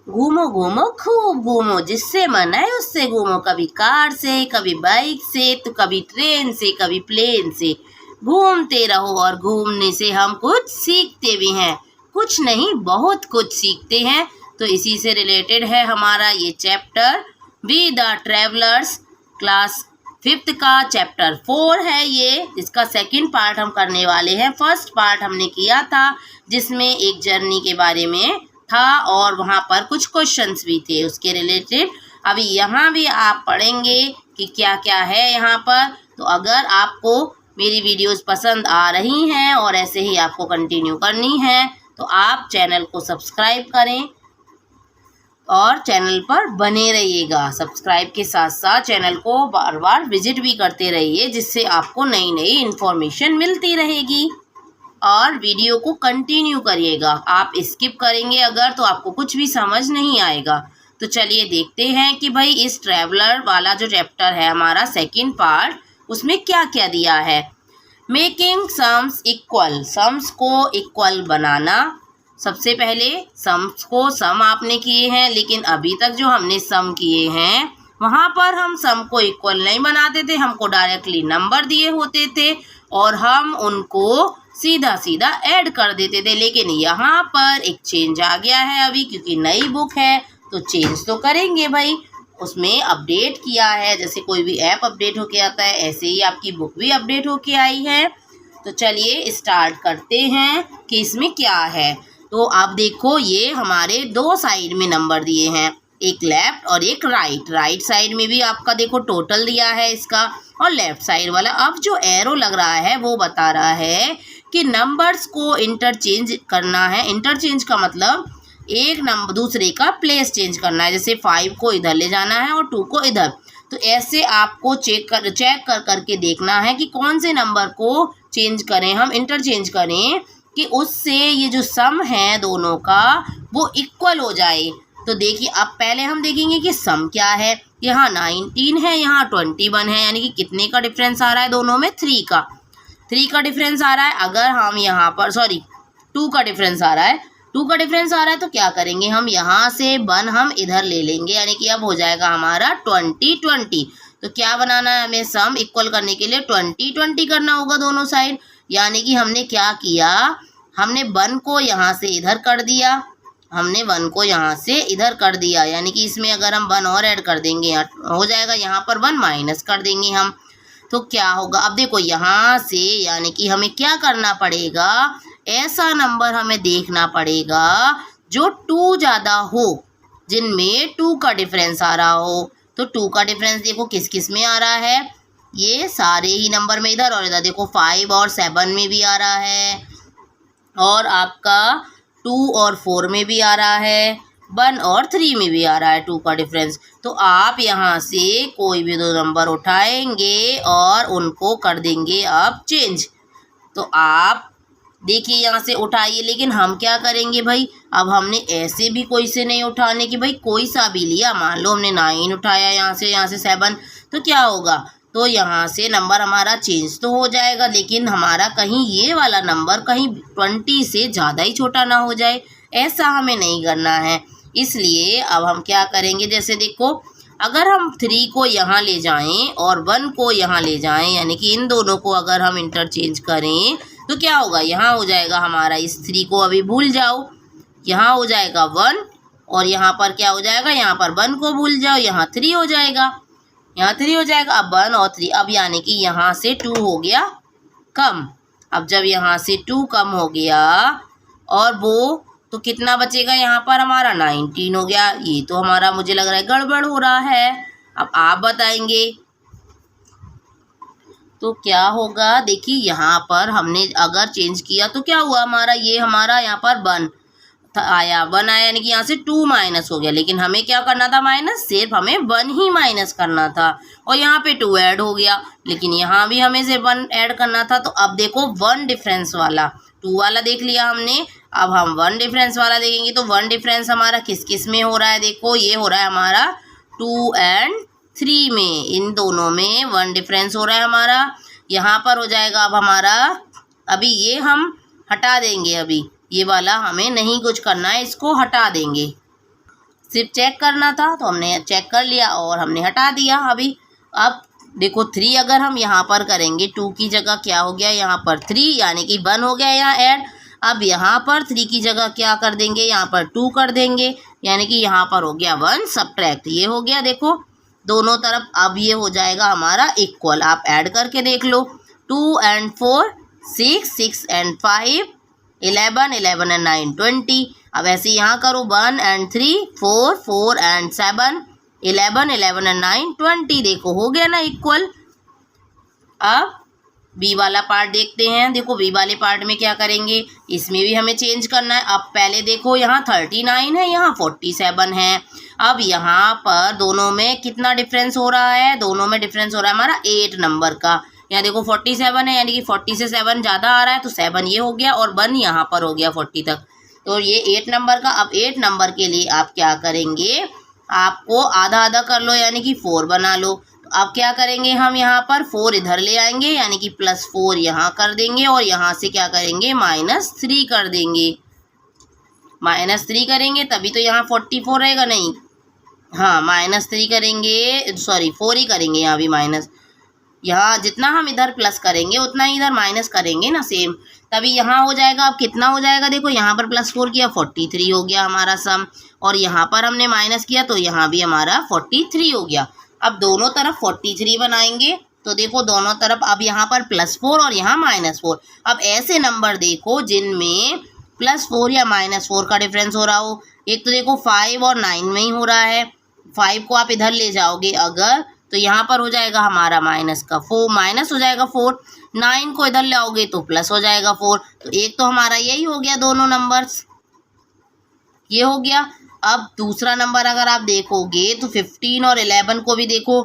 घूमो घूमो खूब घूमो, जिससे मन आए उससे घूमो, कभी कार से, कभी बाइक से, तो कभी ट्रेन से, कभी प्लेन से। घूमते रहो और घूमने से हम कुछ सीखते भी हैं, कुछ नहीं बहुत कुछ सीखते हैं। तो इसी से रिलेटेड है हमारा ये chapter we the travellers, class 5th का चैप्टर 4 है ये, जिसका सेकंड पार्ट हम करने वाले हैं। फर्स्ट पार्ट हमने किया था जिसमें एक जर्नी के बारे में था और वहाँ पर कुछ क्वेश्चंस भी थे उसके रिलेटेड। अभी यहाँ भी आप पढ़ेंगे कि क्या क्या है यहाँ पर। तो अगर आपको मेरी वीडियोस पसंद आ रही हैं और ऐसे ही आपको कंटिन्यू करनी है तो आप चैनल को सब्सक्राइब करें और चैनल पर बने रहिएगा। सब्सक्राइब के साथ साथ चैनल को बार बार विजिट भी करते रहिए, जिससे आपको नई नई इन्फॉर्मेशन मिलती रहेगी। और वीडियो को कंटिन्यू करिएगा, आप स्किप करेंगे अगर तो आपको कुछ भी समझ नहीं आएगा। तो चलिए देखते हैं कि भाई इस ट्रैवलर वाला जो चैप्टर है हमारा सेकंड पार्ट, उसमें क्या क्या दिया है। मेकिंग सम्स इक्वल, सम्स को इक्वल बनाना। सबसे पहले सम्स को सम आपने किए हैं, लेकिन अभी तक जो हमने सम किए हैं वहाँ पर हम सम को इक्वल नहीं बनाते थे, हमको डायरेक्टली नंबर दिए होते थे और हम उनको सीधा सीधा ऐड कर देते थे। लेकिन यहाँ पर एक चेंज आ गया है अभी, क्योंकि नई बुक है तो चेंज तो करेंगे भाई, उसमें अपडेट किया है। जैसे कोई भी ऐप अपडेट होके आता है, ऐसे ही आपकी बुक भी अपडेट होके आई है। तो चलिए स्टार्ट करते हैं कि इसमें क्या है। तो आप देखो ये हमारे दो साइड में नंबर दिए हैं, एक लेफ्ट और एक राइट। राइट साइड में भी आपका देखो टोटल दिया है इसका, और लेफ्ट साइड वाला अब जो एरो लग रहा है वो बता रहा है कि नंबर्स को इंटरचेंज करना है। इंटरचेंज का मतलब एक नंबर दूसरे का प्लेस चेंज करना है। जैसे 5 को इधर ले जाना है और 2 को इधर। तो ऐसे आपको चेक कर करके देखना है कि कौन से नंबर को चेंज करें, हम इंटरचेंज करें कि उससे ये जो सम है दोनों का वो इक्वल हो जाए। तो देखिए अब पहले हम देखेंगे कि सम क्या है। यहाँ 19 है, यहाँ 21 है, यानी कि कितने का डिफरेंस आ रहा है दोनों में, 3 का डिफरेंस आ रहा है। अगर हम यहाँ पर 2 का डिफरेंस आ रहा है, 2 का डिफरेंस आ रहा है तो क्या करेंगे हम यहाँ से 1 हम इधर ले लेंगे, यानी कि अब हो जाएगा हमारा 20। तो क्या बनाना है हमें, सम इक्वल करने के लिए 20 करना होगा दोनों साइड। यानी कि हमने क्या किया, हमने 1 को यहाँ से इधर कर दिया, हमने 1 को यहाँ से इधर कर दिया। यानी कि इसमें अगर हम 1 और ऐड कर देंगे हो जाएगा, यहाँ पर 1 माइनस कर देंगे हम। तो क्या होगा, अब देखो यहाँ से यानी कि हमें क्या करना पड़ेगा, ऐसा नंबर हमें देखना पड़ेगा जो 2 ज़्यादा हो, जिनमें 2 का डिफरेंस आ रहा हो। तो 2 का डिफरेंस देखो किस किस में आ रहा है, ये सारे ही नंबर में इधर और इधर। देखो 5 और 7 में भी आ रहा है, और आपका 2 और 4 में भी आ रहा है, 1 और 3 में भी आ रहा है 2 का डिफरेंस। तो आप यहाँ से कोई भी 2 नंबर उठाएंगे और उनको कर देंगे आप चेंज। तो आप देखिए यहाँ से उठाइए, लेकिन हम क्या करेंगे भाई, अब हमने ऐसे भी कोई से नहीं उठाने की भाई, कोई सा भी लिया। मान लो हमने 9 उठाया, यहाँ से 7, तो क्या होगा, तो यहाँ से नंबर हमारा चेंज तो हो जाएगा, लेकिन हमारा कहीं ये वाला नंबर कहीं 20 से ज़्यादा ही छोटा ना हो जाए, ऐसा हमें नहीं करना है। इसलिए अब हम क्या करेंगे, जैसे देखो अगर हम 3 को यहाँ ले जाएं और 1 को यहाँ ले जाएं, यानी कि इन दोनों को अगर हम इंटरचेंज करें तो क्या होगा, यहाँ हो जाएगा हमारा, इस 3 को अभी भूल जाओ, यहाँ हो जाएगा 1 और यहाँ पर क्या हो जाएगा, यहाँ पर 1 को भूल जाओ, यहाँ 3 हो जाएगा, यहाँ 3 हो जाएगा। अब 1 और 3, अब यानी कि यहाँ से 2 हो गया कम। अब जब यहाँ से 2 कम हो गया और वो, तो कितना बचेगा यहाँ पर हमारा 19 हो गया। ये तो हमारा मुझे लग रहा है गड़बड़ हो रहा है, अब आप बताएंगे तो क्या होगा। देखिए यहाँ पर हमने अगर चेंज किया तो क्या हुआ हमारा, ये हमारा यहाँ पर 1 आया, 1 आया, यानी कि यहाँ से 2 माइनस हो गया। लेकिन हमें क्या करना था माइनस, सिर्फ हमें 1 ही माइनस करना था, और यहाँ पे 2 ऐड हो गया, लेकिन यहाँ भी हमें से 1 ऐड करना था। तो अब देखो 1 डिफरेंस वाला, 2 वाला देख लिया हमने, अब हम 1 डिफरेंस वाला देखेंगे। तो 1 डिफरेंस हमारा किस किस में हो रहा है, देखो ये हो रहा है हमारा 2 और 3 में, इन दोनों में 1 डिफरेंस हो रहा है हमारा। यहाँ पर हो जाएगा अब हमारा, अभी ये हम हटा देंगे, अभी ये वाला हमें नहीं कुछ करना है, इसको हटा देंगे। सिर्फ चेक करना था, तो हमने चेक कर लिया और हमने हटा दिया अभी। अब देखो 3 अगर हम यहाँ पर करेंगे, 2 की जगह क्या हो गया यहाँ पर 3, यानी कि 1 हो गया यहाँ ऐड। अब यहाँ पर 3 की जगह क्या कर देंगे, यहाँ पर 2 कर देंगे, यानी कि यहाँ पर हो गया 1 सब्ट्रैक्ट, ये हो गया देखो दोनों तरफ। अब ये हो जाएगा हमारा इक्वल, आप ऐड करके देख लो। 2 and 4 6, 6 and 5 11, 11 and 9 20। अब ऐसे यहाँ करो 1 and 3 4, 4 and 7 11, 11 and 9 20। देखो हो गया ना इक्वल। अब बी वाला पार्ट देखते हैं। देखो बी वाले पार्ट में क्या करेंगे, इसमें भी हमें चेंज करना है। अब पहले देखो यहाँ 39 है, यहाँ 47 है। अब यहाँ पर दोनों में कितना डिफरेंस हो रहा है, दोनों में डिफरेंस हो रहा है हमारा 8 नंबर का। यहाँ देखो 47 है, यानी कि 40 से 7 ज़्यादा आ रहा है, तो 7 ये हो गया और 1 यहाँ पर हो गया 40 तक, तो ये 8 नंबर का। अब 8 नंबर के लिए आप क्या करेंगे, आपको आधा आधा कर लो, यानी कि 4 बना लो। अब क्या करेंगे हम, यहाँ पर 4 इधर ले आएंगे, यानी कि +4 यहाँ कर देंगे और यहाँ से क्या करेंगे -3 कर देंगे। -3 करेंगे तभी तो यहाँ 44 रहेगा, नहीं हाँ -3 करेंगे, सॉरी 4 ही करेंगे यहाँ भी माइनस। यहाँ जितना हम इधर प्लस करेंगे उतना ही इधर माइनस करेंगे ना सेम, तभी यहाँ हो जाएगा। अब कितना हो जाएगा, देखो यहाँ पर +4 किया 43 हो गया हमारा सम, और यहाँ पर हमने माइनस किया तो यहाँ भी हमारा 43 हो गया। अब दोनों तरफ 43 बनाएंगे, तो देखो दोनों तरफ अब यहाँ पर +4 और यहाँ -4। अब ऐसे नंबर देखो जिनमें +4 या -4 का डिफरेंस हो रहा हो। एक तो देखो 5 और 9 में ही हो रहा है, 5 को आप इधर ले जाओगे अगर, तो यहाँ पर हो जाएगा हमारा माइनस हो जाएगा 4, 9 को इधर ले आओगे तो प्लस हो जाएगा 4। तो एक तो हमारा यही हो गया दोनों नंबर्स, ये हो गया। अब दूसरा नंबर अगर आप देखोगे तो 15 और 11 को भी देखो,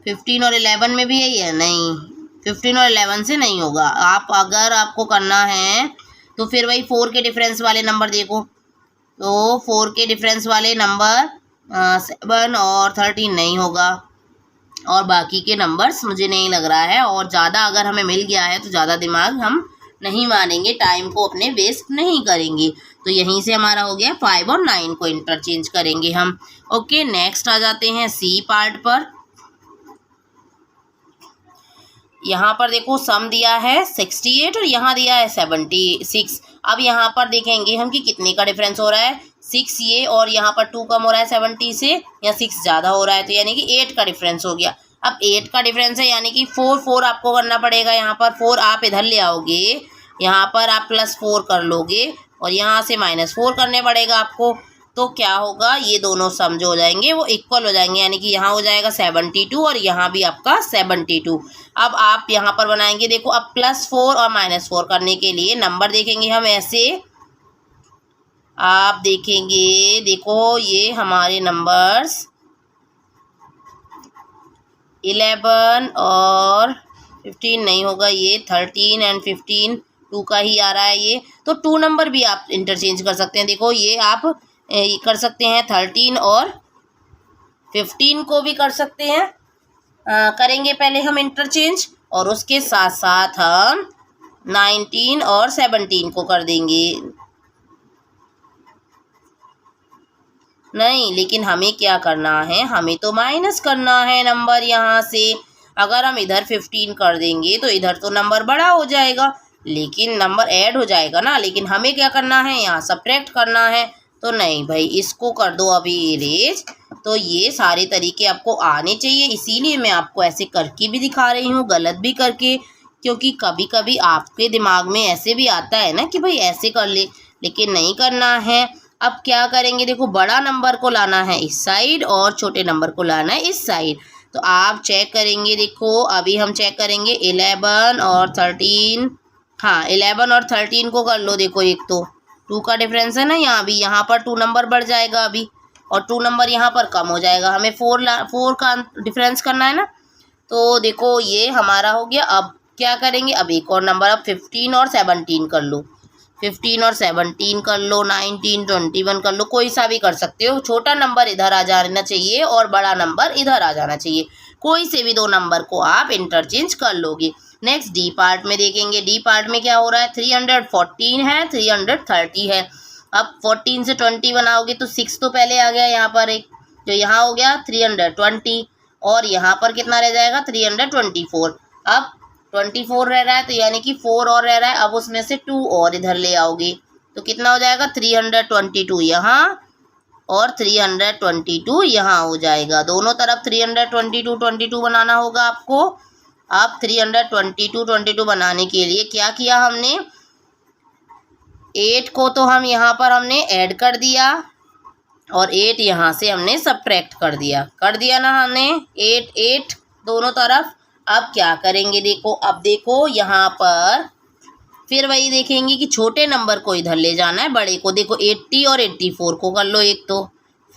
15 और 11 में भी यही है, नहीं 15 और 11 से नहीं होगा। आप अगर आपको करना है तो फिर वही 4 के डिफरेंस वाले नंबर देखो, तो 4 के डिफरेंस वाले नंबर 7 और 13 नहीं होगा, और बाकी के नंबर्स मुझे नहीं लग रहा है। और ज़्यादा अगर हमें मिल गया है तो ज़्यादा दिमाग हम नहीं मानेंगे, टाइम को अपने वेस्ट नहीं करेंगे। तो यहीं से हमारा हो गया 5 और 9 को इंटरचेंज करेंगे हम। ओके, नेक्स्ट आ जाते हैं सी पार्ट पर। यहाँ पर देखो सम दिया है 68 और यहाँ दिया है 76। अब यहाँ पर देखेंगे हम कि कितने का डिफरेंस हो रहा है, 6 ये, और यहाँ पर 2 कम हो रहा है 70 से, या 6 ज़्यादा हो रहा है, तो यानी कि 8 का डिफरेंस हो गया। अब 8 का डिफरेंस है, यानी कि 4 आपको करना पड़ेगा। यहाँ पर 4 आप इधर ले आओगे, यहाँ पर आप +4 कर लोगे और यहाँ से -4 करने पड़ेगा आपको। तो क्या होगा, ये दोनों सम जो हो जाएंगे वो इक्वल हो जाएंगे, यानी कि यहाँ हो जाएगा 72 और यहाँ भी आपका 72। अब आप यहाँ पर बनाएंगे, देखो अब +4 और -4 करने के लिए नंबर देखेंगे हम ऐसे, आप देखेंगे देखो ये हमारे नंबर्स 11 और 15 नहीं होगा, ये 13 and 15 2 का ही आ रहा है ये। तो 2 नंबर भी आप इंटरचेंज कर सकते हैं। देखो ये आप कर सकते हैं 13 और 15 को भी कर सकते हैं, करेंगे पहले हम इंटरचेंज, और उसके साथ साथ हम 19 और 17 को कर देंगे। नहीं, लेकिन हमें क्या करना है, हमें तो माइनस करना है नंबर यहाँ से। अगर हम इधर 15 कर देंगे तो इधर तो नंबर बड़ा हो जाएगा, लेकिन नंबर ऐड हो जाएगा ना, लेकिन हमें क्या करना है, यहाँ सब्ट्रैक्ट करना है। तो नहीं भाई, इसको कर दो अभी इरेज। तो ये सारे तरीके आपको आने चाहिए, इसीलिए मैं आपको ऐसे करके भी दिखा रही हूँ, गलत भी करके, क्योंकि कभी कभी आपके दिमाग में ऐसे भी आता है ना कि भाई ऐसे कर ले, लेकिन नहीं करना है। अब क्या करेंगे, देखो बड़ा नंबर को लाना है इस साइड और छोटे नंबर को लाना है इस साइड। तो आप चेक करेंगे, देखो अभी हम चेक करेंगे 11 और 13, हाँ 11 और 13 को कर लो। देखो एक तो 2 का डिफरेंस है ना, यहाँ भी, यहाँ पर 2 नंबर बढ़ जाएगा अभी, और 2 नंबर यहाँ पर कम हो जाएगा। हमें 4 का डिफरेंस करना है ना, तो देखो ये हमारा हो गया। अब क्या करेंगे, अब एक और नंबर, अब 15 और 17 कर लो, 15 और 17 कर लो, 19 21 कर लो, कोई सा भी कर सकते हो। छोटा नंबर इधर आ जाना चाहिए और बड़ा नंबर इधर आ जाना चाहिए, कोई से भी 2 नंबर को आप इंटरचेंज कर लोगे। नेक्स्ट डी पार्ट में देखेंगे, डी पार्ट में क्या हो रहा है, 314 है, 330 है। अब 14 से 20 बनाओगे तो 6 तो पहले आ गया यहाँ पर एक, जो यहाँ हो गया 320, और यहाँ पर कितना रह जाएगा 324। अब 24 रह रहा है तो यानी कि 4 और रह रहा है, अब उसमें से 2 और इधर ले आओगे तो कितना हो जाएगा 322 यहाँ और 322 यहाँ हो जाएगा। दोनों तरफ 322 बनाना होगा आपको। अब 322 बनाने के लिए क्या किया हमने, 8 को तो हम यहाँ पर हमने ऐड कर दिया और 8 यहाँ से हमने सब्ट्रैक्ट कर दिया ना हमने, 8 दोनों तरफ। अब क्या करेंगे, देखो अब देखो यहाँ पर फिर वही देखेंगे कि छोटे नंबर को इधर ले जाना है, बड़े को। देखो 80 और 84 को कर लो, एक तो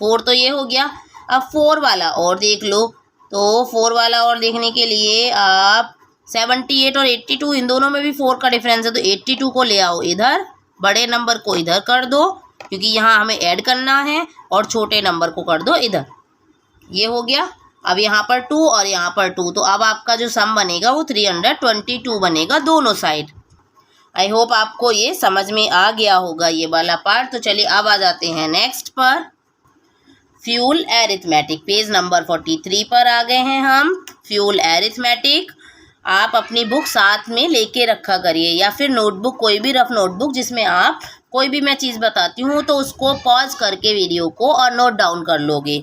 4 तो ये हो गया। अब 4 वाला और देख लो, तो 4 वाला और देखने के लिए आप 78 और 82 इन दोनों में भी 4 का डिफरेंस है, तो 82 को ले आओ इधर, बड़े नंबर को इधर कर दो क्योंकि यहाँ हमें ऐड करना है, और छोटे नंबर को कर दो इधर। ये हो गया। अब यहाँ पर 2 और यहाँ पर 2, तो अब आपका जो सम बनेगा वो 322 बनेगा दोनों साइड। आई होप आपको ये समझ में आ गया होगा ये वाला पार्ट। तो चलिए अब आ जाते हैं नेक्स्ट पर, फ्यूल एरिथमेटिक। पेज नंबर 43 पर आ गए हैं हम। फ्यूल एरिथमेटिक आप अपनी बुक साथ में लेके रखा करिए, या फिर नोटबुक, कोई भी रफ नोटबुक जिसमें आप कोई भी मैं चीज़ बताती हूँ तो उसको पॉज करके वीडियो को और नोट डाउन कर लोगे।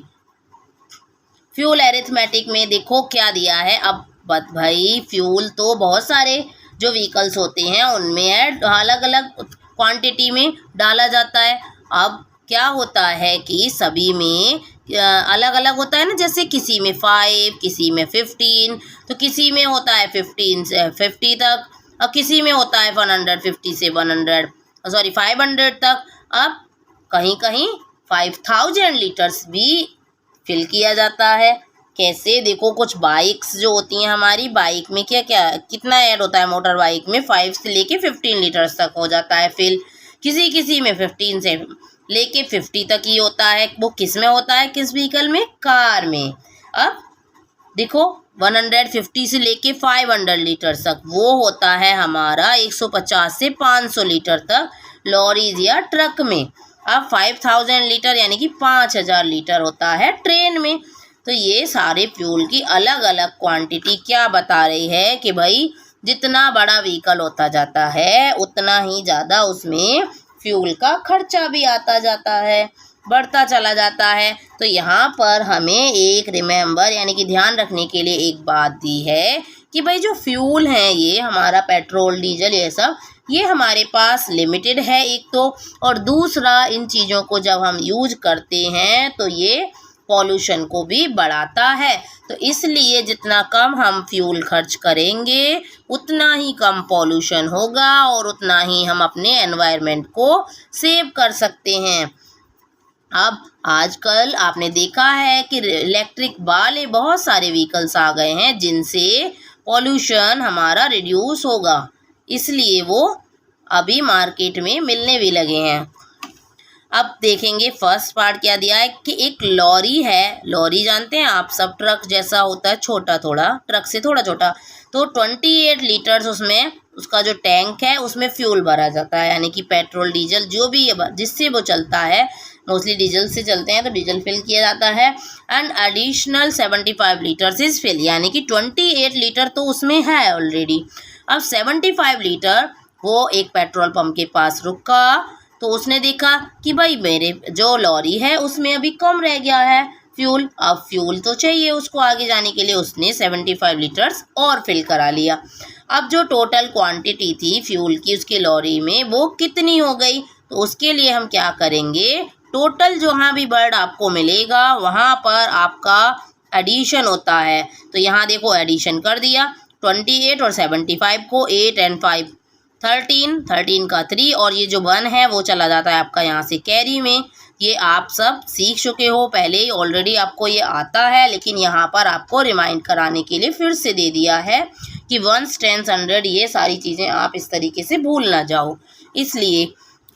फ्यूल एरिथमेटिक में देखो क्या दिया है। अब भाई फ्यूल तो बहुत सारे जो व्हीकल्स होते हैं उनमें अलग अलग क्वांटिटी में डाला जाता है। अब क्या होता है कि सभी में अलग अलग होता है ना, जैसे किसी में 5, किसी में 15, तो किसी में होता है 15 से 50 तक, और किसी में होता है 150 से 500 तक। अब कहीं कहीं 5000 लीटर्स भी फिल किया जाता है। कैसे, देखो कुछ बाइक्स जो होती हैं हमारी, बाइक में क्या क्या कितना ऐड होता है, मोटर बाइक में 5 से लेके 15 लीटर्स तक हो जाता है फिल। किसी में 15 से लेके 50 तक ही होता है। वो किस में होता है, किस व्हीकल में, कार में। अब देखो 150 से लेके 500 लीटर तक वो होता है हमारा 150 से 500 लीटर तक लॉरीज या ट्रक में। अब 5000 लीटर यानी कि 5000 लीटर होता है ट्रेन में। तो ये सारे फ्यूल की अलग अलग क्वांटिटी क्या बता रही है कि भाई जितना बड़ा व्हीकल होता जाता है उतना ही ज़्यादा उसमें फ्यूल का खर्चा भी आता जाता है, बढ़ता चला जाता है। तो यहाँ पर हमें एक रिमेंबर यानी कि ध्यान रखने के लिए एक बात दी है कि भाई जो फ्यूल है ये हमारा पेट्रोल, डीजल, ये सब ये हमारे पास लिमिटेड है एक तो, और दूसरा इन चीज़ों को जब हम यूज करते हैं तो ये पॉल्यूशन को भी बढ़ाता है। तो इसलिए जितना कम हम फ्यूल खर्च करेंगे उतना ही कम पॉल्यूशन होगा और उतना ही हम अपने एनवायरनमेंट को सेव कर सकते हैं। अब आजकल आपने देखा है कि इलेक्ट्रिक वाले बहुत सारे व्हीकल्स आ गए हैं जिनसे पॉल्यूशन हमारा रिड्यूस होगा, इसलिए वो अभी मार्केट में मिलने भी लगे हैं। अब देखेंगे फर्स्ट पार्ट क्या दिया है कि एक लॉरी है। लॉरी जानते हैं आप सब, ट्रक जैसा होता है, छोटा, थोड़ा ट्रक से थोड़ा छोटा। तो 28 लीटर्स उसमें उसका जो टैंक है उसमें फ्यूल भरा जाता है, यानी कि पेट्रोल, डीजल जो भी जिससे वो चलता है, मोस्टली डीजल से चलते हैं तो डीजल फिल किया जाता है। And additional 75 litres is fill, यानी कि 28 लीटर तो उसमें है ऑलरेडी। अब 75 लीटर वो एक पेट्रोल पंप के पास रुका तो उसने देखा कि भाई मेरे जो लॉरी है उसमें अभी कम रह गया है फ्यूल। अब फ्यूल तो चाहिए उसको आगे जाने के लिए, उसने 75 लीटर्स और फिल करा लिया। अब जो टोटल क्वांटिटी थी फ्यूल की उसकी लॉरी में वो कितनी हो गई, तो उसके लिए हम क्या करेंगे, टोटल जहाँ भी वर्ड आपको मिलेगा वहाँ पर आपका एडिशन होता है। तो यहाँ देखो एडिशन कर दिया, 28 और 75 को 8 एंड 5 13 का 3, और ये जो 1 है वो चला जाता है आपका यहाँ से कैरी में। ये आप सब सीख चुके हो पहले ही, ऑलरेडी आपको ये आता है, लेकिन यहाँ पर आपको रिमाइंड कराने के लिए फिर से दे दिया है कि 1s 10s 100 ये सारी चीज़ें आप इस तरीके से भूल ना जाओ, इसलिए।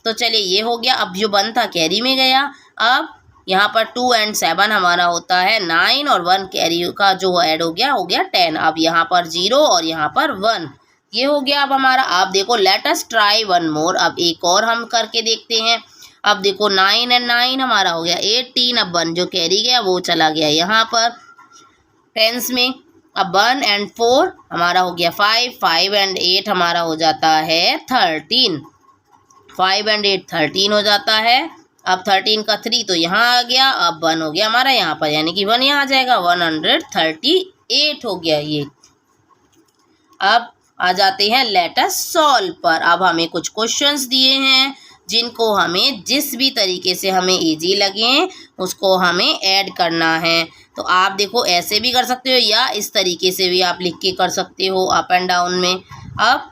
तो चलिए ये हो गया। अब जो 1 था कैरी में गया। अब यहाँ पर 2 and 7 हमारा होता है 9, और 1 कैरी का जो ऐड हो गया 10। अब यहाँ पर 0 और यहाँ पर 1, ये हो गया अब हमारा। आप देखो let us try one more, अब एक और हम करके देखते हैं। अब देखो 9 एंड 9 हमारा हो गया 18। अब 1 जो कैरी गया वो चला गया यहाँ पर टेंस में। अब 1 एंड 4 हमारा हो गया 5, 5 एंड 8 हमारा हो जाता है 13। 5 एंड 8 13 हो जाता है। अब 13 का 3 तो यहाँ आ गया, अब 1 हो गया हमारा यहाँ पर, यानी कि 1 यहाँ आ जाएगा, 138 हो गया ये। अब आ जाते हैं लेट अस सॉल्व पर। अब हमें कुछ क्वेश्चंस दिए हैं जिनको हमें जिस भी तरीके से हमें इजी लगे उसको हमें ऐड करना है। तो आप देखो ऐसे भी कर सकते हो या इस तरीके से भी आप लिख के कर सकते हो अप एंड डाउन में। अब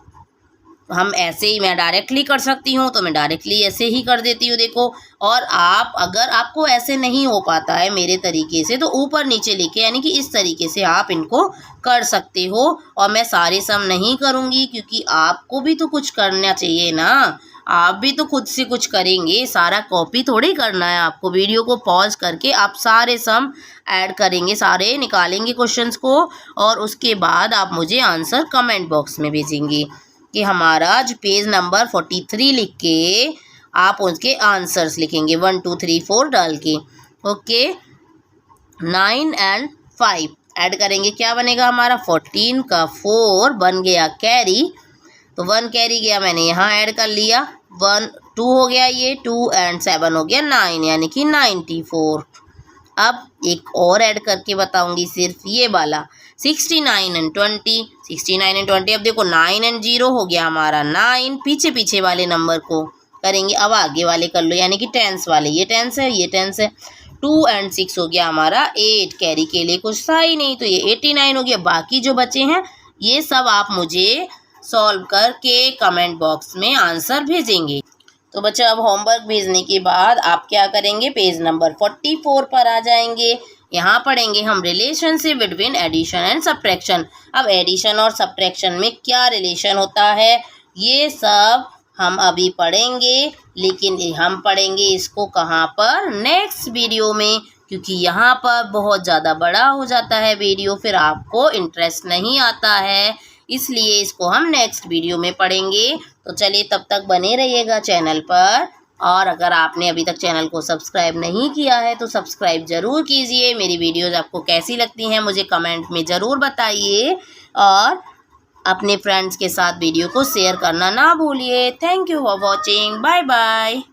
हम ऐसे ही, मैं डायरेक्टली कर सकती हूँ तो मैं डायरेक्टली ऐसे ही कर देती हूँ देखो। और आप अगर आपको ऐसे नहीं हो पाता है मेरे तरीके से तो ऊपर नीचे लिखे, यानी कि इस तरीके से आप इनको कर सकते हो। और मैं सारे सम नहीं करूँगी क्योंकि आपको भी तो कुछ करना चाहिए ना, आप भी तो खुद से कुछ करेंगे, सारा कॉपी थोड़ी करना है आपको। वीडियो को पॉज करके आप सारे सम ऐड करेंगे, सारे निकालेंगे क्वेश्चंस को, और उसके बाद आप मुझे आंसर कमेंट बॉक्स में भेजेंगे कि हमारा जो पेज नंबर 43 लिख के आप उसके आंसर्स लिखेंगे 1 2 3 4 डाल के। ओके, 9 एंड 5 ऐड करेंगे, क्या बनेगा हमारा 14 का 4 बन गया कैरी, तो 1 कैरी गया, मैंने यहाँ ऐड कर लिया, 1 2 हो गया ये, 2 एंड 7 हो गया 9, यानी कि 94। अब एक और ऐड करके बताऊंगी सिर्फ ये वाला 69 एंड 20, 69 एंड 20। अब देखो 9 एंड 0 हो गया हमारा 9, पीछे पीछे वाले नंबर को करेंगे, अब आगे वाले कर लो, यानी कि टेंस वाले, ये टेंस है ये टेंस है। 2 एंड 6 हो गया हमारा 8, कैरी के लिए कुछ था ही नहीं तो ये 89 हो गया। बाकी जो बचे हैं ये सब आप मुझे सॉल्व करके कमेंट बॉक्स में आंसर भेजेंगे। तो बच्चा अब होमवर्क भेजने के बाद आप क्या करेंगे, पेज नंबर 44 पर आ जाएंगे। यहाँ पढ़ेंगे हम relationship between addition and subtraction. अब एडिशन और सब्ट्रैक्शन में क्या रिलेशन होता है ये सब हम अभी पढ़ेंगे, लेकिन हम पढ़ेंगे इसको कहाँ पर, नेक्स्ट वीडियो में, क्योंकि यहाँ पर बहुत ज़्यादा बड़ा हो जाता है वीडियो, फिर आपको इंटरेस्ट नहीं आता है, इसलिए इसको हम नेक्स्ट वीडियो में पढ़ेंगे। तो चलिए तब तक बने रहिएगा चैनल पर, और अगर आपने अभी तक चैनल को सब्सक्राइब नहीं किया है तो सब्सक्राइब ज़रूर कीजिए। मेरी वीडियोज़ आपको कैसी लगती हैं मुझे कमेंट में ज़रूर बताइए, और अपने फ्रेंड्स के साथ वीडियो को शेयर करना ना भूलिए। Thank you for watching, bye bye.